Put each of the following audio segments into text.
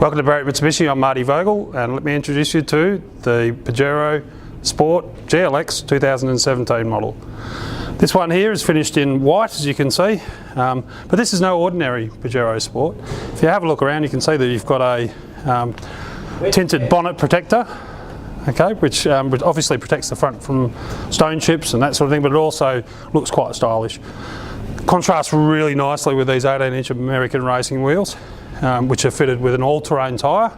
Welcome to Barrett Mitsubishi, I'm Marty Vogel, and let me introduce you to the Pajero Sport GLX 2017 model. This one here is finished in white, as you can see, but this is no ordinary Pajero Sport. If you have a look around, you can see that you've got a tinted bonnet protector, okay, which obviously protects the front from stone chips and that sort of thing, but it also looks quite stylish. Contrasts really nicely with these 18-inch American racing wheels, which are fitted with an all-terrain tyre.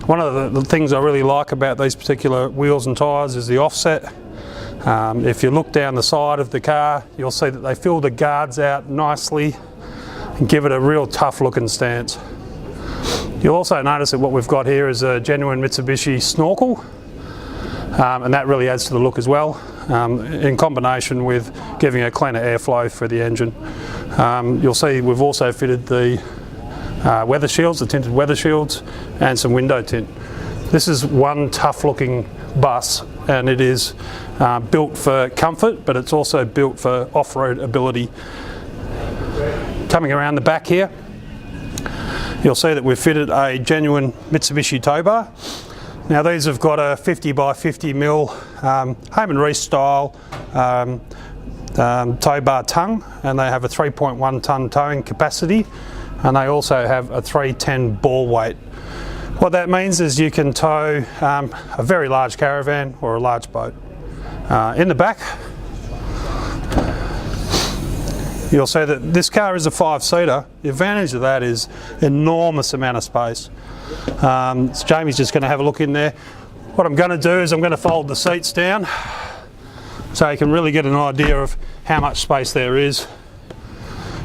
One of the things I really like about these particular wheels and tyres is the offset. If you look down the side of the car, you'll see that they fill the guards out nicely and give it a real tough looking stance. You'll also notice that what we've got here is a genuine Mitsubishi snorkel, and that really adds to the look as well, in combination with giving a cleaner airflow for the engine. You'll see we've also fitted the weather shields, the tinted weather shields, and some window tint. This is one tough looking bus, and it is built for comfort, but it's also built for off-road ability. Coming around the back here, you'll see that we've fitted a genuine Mitsubishi tow bar. Now these have got a 50 by 50 mil home and race style tow bar tongue, and they have a 3.1 tonne towing capacity, and they also have a 310 ball weight. What that means is you can tow a very large caravan or a large boat. In the back, you'll see that this car is a 5-seater. The advantage of that is enormous amount of space. So Jamie's just going to have a look in there. What I'm going to do is I'm going to fold the seats down so you can really get an idea of how much space there is.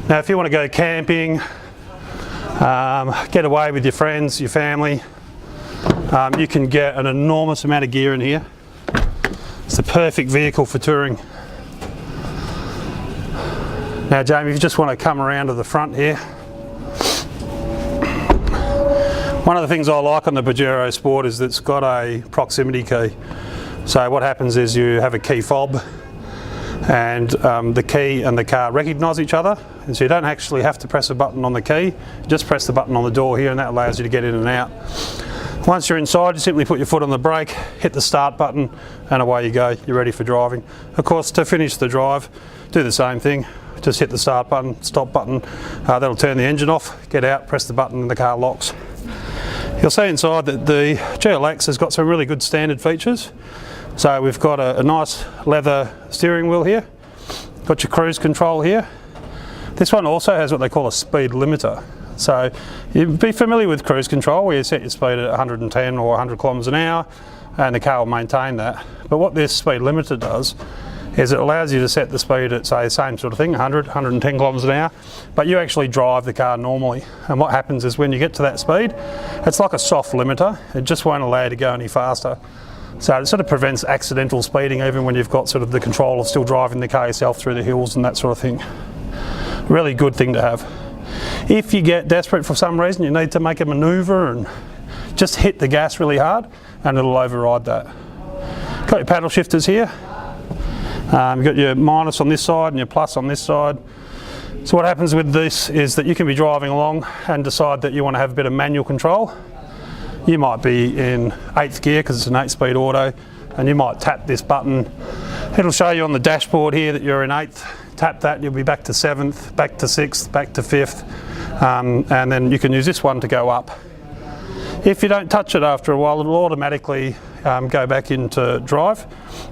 Now if you want to go camping, get away with your friends, your family, you can get an enormous amount of gear in here. It's the perfect vehicle for touring. Now Jamie, if you just want to come around to the front here. One of the things I like on the Pajero Sport is that it's got a proximity key. So what happens is you have a key fob, and the key and the car recognise each other, and so you don't actually have to press a button on the key, just press the button on the door here, and that allows you to get in and out. Once you're inside, you simply put your foot on the brake, hit the start button, and away you go, you're ready for driving. Of course, to finish the drive, do the same thing, just hit the start button, stop button, that'll turn the engine off, get out, press the button and the car locks. You'll see inside that the GLX has got some really good standard features. So we've got a nice leather steering wheel here, got your cruise control here. This one also has what they call a speed limiter. So you'd be familiar with cruise control where you set your speed at 110 or 100 kilometres an hour and the car will maintain that. But what this speed limiter does is it allows you to set the speed at, say, the same sort of thing, 100, 110 kilometres an hour, but you actually drive the car normally. And what happens is when you get to that speed, it's like a soft limiter, it just won't allow you to go any faster. So it sort of prevents accidental speeding even when you've got sort of the control of still driving the car yourself through the hills and that sort of thing. Really good thing to have. If you get desperate for some reason, you need to make a manoeuvre and just hit the gas really hard and it'll override that. Got your paddle shifters here. You've got your minus on this side and your plus on this side. So what happens with this is that you can be driving along and decide that you want to have a bit of manual control. You might be in 8th gear because it's an 8-speed auto, and you might tap this button. It'll show you on the dashboard here that you're in 8th. Tap that, you'll be back to 7th, back to 6th, back to 5th, and then you can use this one to go up. If you don't touch it after a while, it'll automatically go back into drive,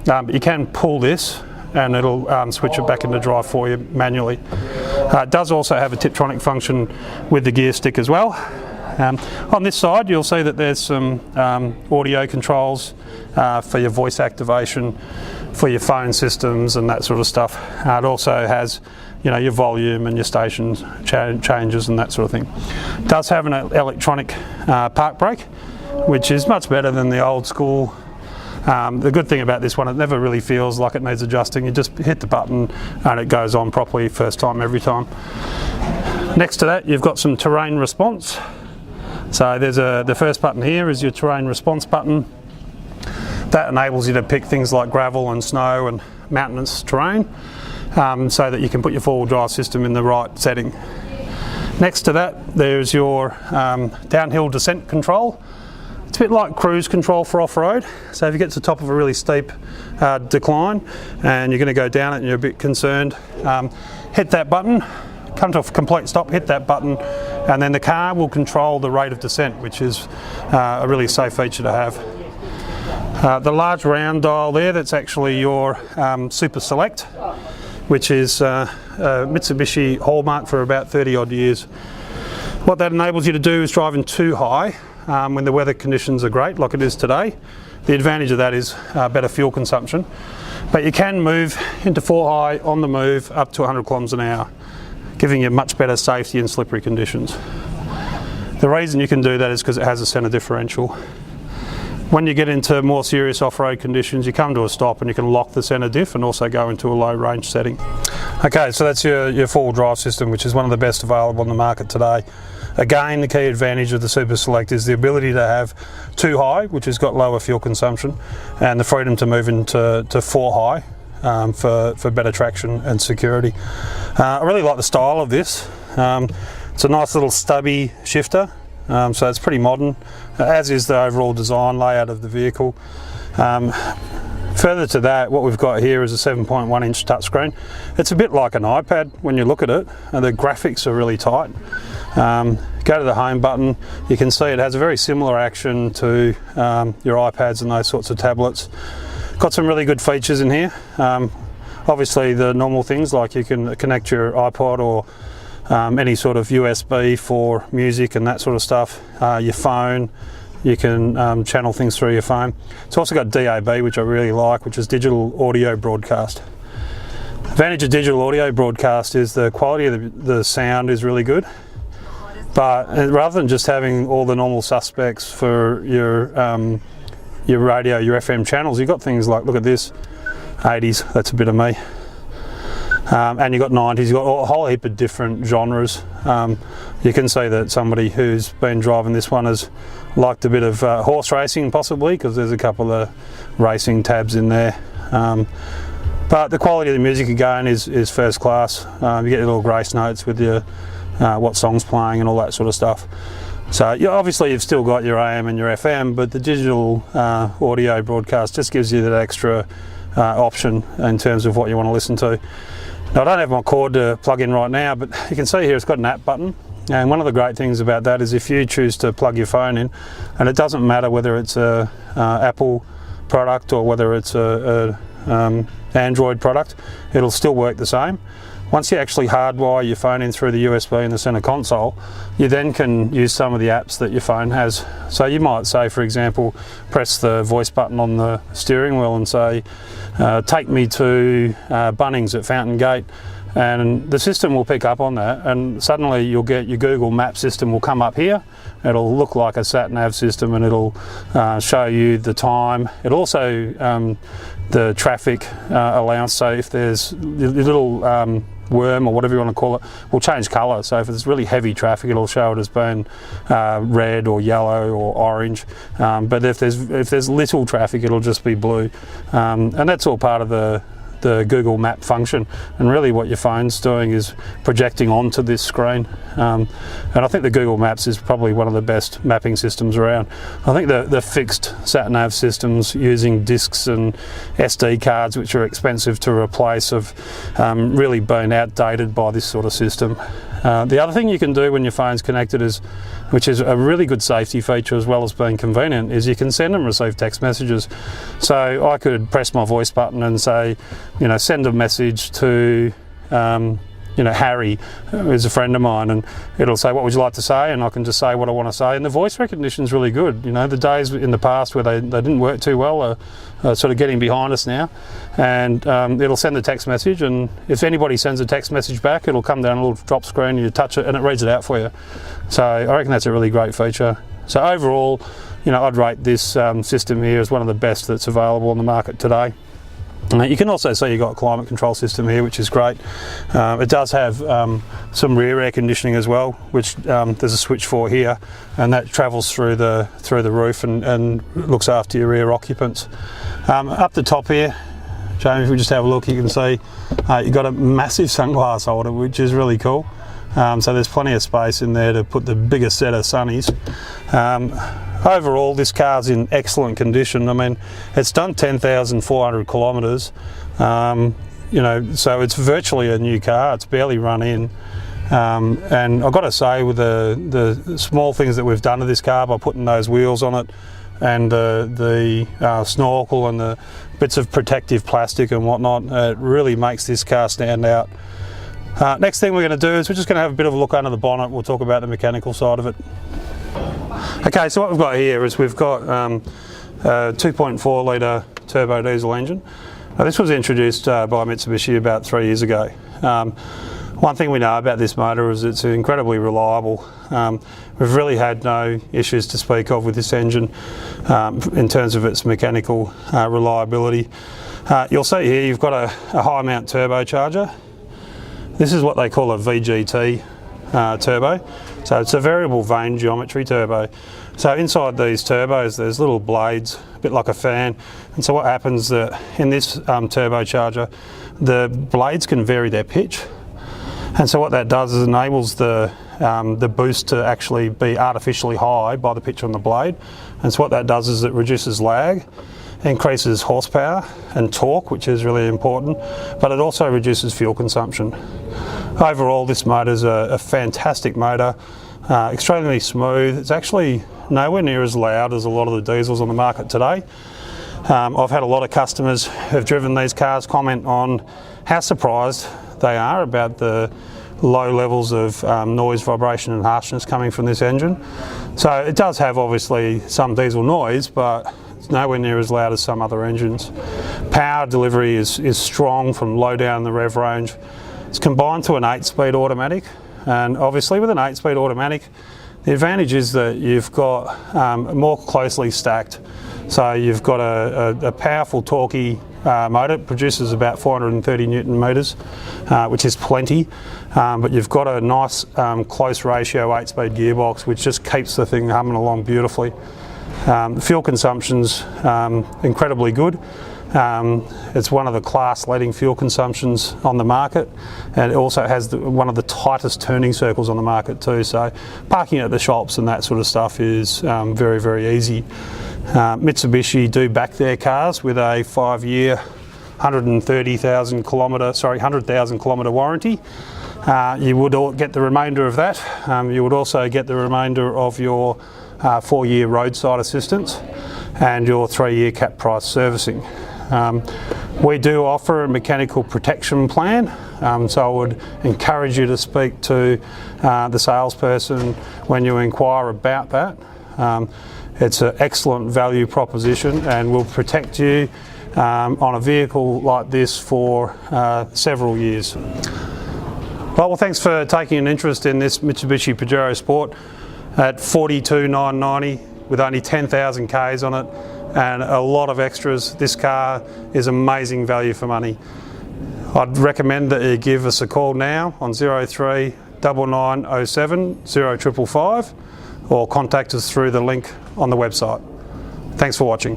but you can pull this and it'll switch it back into drive for you manually. It does also have a Tiptronic function with the gear stick as well. On this side you'll see that there's some audio controls for your voice activation, for your phone systems and that sort of stuff. It also has, you know, your volume and your station changes and that sort of thing. It does have an electronic park brake, which is much better than the old school. The good thing about this one, it never really feels like it needs adjusting. You just hit the button and it goes on properly first time every time. Next to that you've got some terrain response. So there's the first button here is your terrain response button. That enables you to pick things like gravel and snow and mountainous terrain, so that you can put your four-wheel drive system in the right setting. Next to that, there's your downhill descent control. It's a bit like cruise control for off-road. So if you get to the top of a really steep decline and you're going to go down it and you're a bit concerned, hit that button, come to a complete stop, hit that button, and then the car will control the rate of descent, which is a really safe feature to have. The large round dial there, that's actually your Super Select, which is a Mitsubishi hallmark for about 30 odd years. What that enables you to do is driving too high when the weather conditions are great, like it is today. The advantage of that is better fuel consumption, but you can move into 4 high on the move up to 100 kilometres an hour, giving you much better safety in slippery conditions. The reason you can do that is because it has a centre differential. When you get into more serious off-road conditions, you come to a stop and you can lock the centre diff and also go into a low range setting. Okay, so that's your four-wheel drive system, which is one of the best available on the market today. Again, the key advantage of the Super Select is the ability to have 2 high, which has got lower fuel consumption, and the freedom to move into 4 high for better traction and security. I really like the style of this. It's a nice little stubby shifter, so it's pretty modern, as is the overall design layout of the vehicle. Further to that, what we've got here is a 7.1 inch touchscreen. It's a bit like an iPad when you look at it, and the graphics are really tight. Go to the home button, you can see it has a very similar action to your iPads and those sorts of tablets. Got some really good features in here. Obviously the normal things like you can connect your iPod or any sort of USB for music and that sort of stuff. Your phone, you can channel things through your phone. It's also got DAB, which I really like, which is digital audio broadcast. The advantage of digital audio broadcast is the quality of the sound is really good. But rather than just having all the normal suspects for your radio, your FM channels, you've got things like, look at this, 80s, that's a bit of me. And you've got 90s, you've got a whole heap of different genres. You can see that somebody who's been driving this one has liked a bit of horse racing possibly, because there's a couple of racing tabs in there. But the quality of the music again is first class. You get your little grace notes with your what song's playing and all that sort of stuff. So obviously you've still got your AM and your FM, but the digital audio broadcast just gives you that extra option in terms of what you want to listen to. Now I don't have my cord to plug in right now, but you can see here it's got an app button, and one of the great things about that is if you choose to plug your phone in, and it doesn't matter whether it's a Apple product or whether it's a Android product, it'll still work the same. Once you actually hardwire your phone in through the USB in the center console, you then can use some of the apps that your phone has. So you might say, for example, press the voice button on the steering wheel and say, take me to Bunnings at Fountain Gate, and the system will pick up on that, and suddenly you'll get your Google Map system will come up here. It'll look like a sat-nav system, and it'll show you the time. It also the traffic allowance, so if there's a little worm or whatever you want to call it, will change colour. So if it's really heavy traffic, it'll show it as being red or yellow or orange. But if there's little traffic, it'll just be blue. And that's all part of the Google Map function, and really what your phone's doing is projecting onto this screen. And I think the Google Maps is probably one of the best mapping systems around. I think the fixed sat-nav systems using discs and SD cards, which are expensive to replace, have really been outdated by this sort of system. The other thing you can do when your phone's connected is, which is a really good safety feature as well as being convenient, is you can send and receive text messages. So I could press my voice button and say, send a message to Harry, who's a friend of mine, and it'll say, what would you like to say? And I can just say what I want to say, and the voice recognition is really good. The days in the past where they didn't work too well are sort of getting behind us now, and it'll send the text message, and if anybody sends a text message back, it'll come down a little drop screen, you touch it and it reads it out for you. So I reckon that's a really great feature. So overall, I'd rate this system here as one of the best that's available on the market today. You can also see you've got a climate control system here, which is great. It does have some rear air conditioning as well, which there's a switch for here, and that travels through the roof and looks after your rear occupants. Up the top here, Jamie, if we just have a look, you can see you've got a massive sunglass holder, which is really cool. so there's plenty of space in there to put the biggest set of sunnies. Overall, this car's in excellent condition. I mean, it's done 10,400 kilometres, you know, so it's virtually a new car. It's barely run in. And I've got to say, with the small things that we've done to this car by putting those wheels on it, and the snorkel and the bits of protective plastic and whatnot, it really makes this car stand out. Next thing we're going to do is we're just going to have a bit of a look under the bonnet. We'll talk about the mechanical side of it. Okay, so what we've got here is we've got a 2.4 litre turbo diesel engine. Now, this was introduced by Mitsubishi about 3 years ago. One thing we know about this motor is it's incredibly reliable. We've really had no issues to speak of with this engine in terms of its mechanical reliability. You'll see here you've got a high mount turbocharger. This is what they call a VGT turbo. So it's a variable vane geometry turbo. So inside these turbos there's little blades, a bit like a fan. And so what happens that in this turbocharger, the blades can vary their pitch. And so what that does is enables the boost to actually be artificially high by the pitch on the blade. And so what that does is it reduces lag, increases horsepower and torque, which is really important, but it also reduces fuel consumption. Overall, this motor is a fantastic motor, extremely smooth. It's actually nowhere near as loud as a lot of the diesels on the market today. I've had a lot of customers who've driven these cars comment on how surprised they are about the low levels of noise, vibration and harshness coming from this engine. So it does have obviously some diesel noise, but it's nowhere near as loud as some other engines. Power delivery is strong from low down the rev range. It's combined to an 8-speed automatic, and obviously with an 8-speed automatic, the advantage is that you've got more closely stacked. So you've got a powerful, torquey motor. It produces about 430 Newton meters, which is plenty. But you've got a nice close ratio 8-speed gearbox, which just keeps the thing humming along beautifully. The fuel consumption's incredibly good. It's one of the class-leading fuel consumptions on the market, and it also has one of the tightest turning circles on the market too. So parking at the shops and that sort of stuff is very, very easy. Mitsubishi do back their cars with a 5-year, 100,000 kilometre warranty. You would get the remainder of that. You would also get the remainder of your 4-year roadside assistance and your 3-year cap price servicing. We do offer a mechanical protection plan, so I would encourage you to speak to the salesperson when you inquire about that. It's an excellent value proposition and will protect you on a vehicle like this for several years. Well, thanks for taking an interest in this Mitsubishi Pajero Sport at $42,990 with only 10,000 Ks on it and a lot of extras. This car is amazing value for money. I'd recommend that you give us a call now on 03 9907 0555 or contact us through the link on the website. Thanks for watching.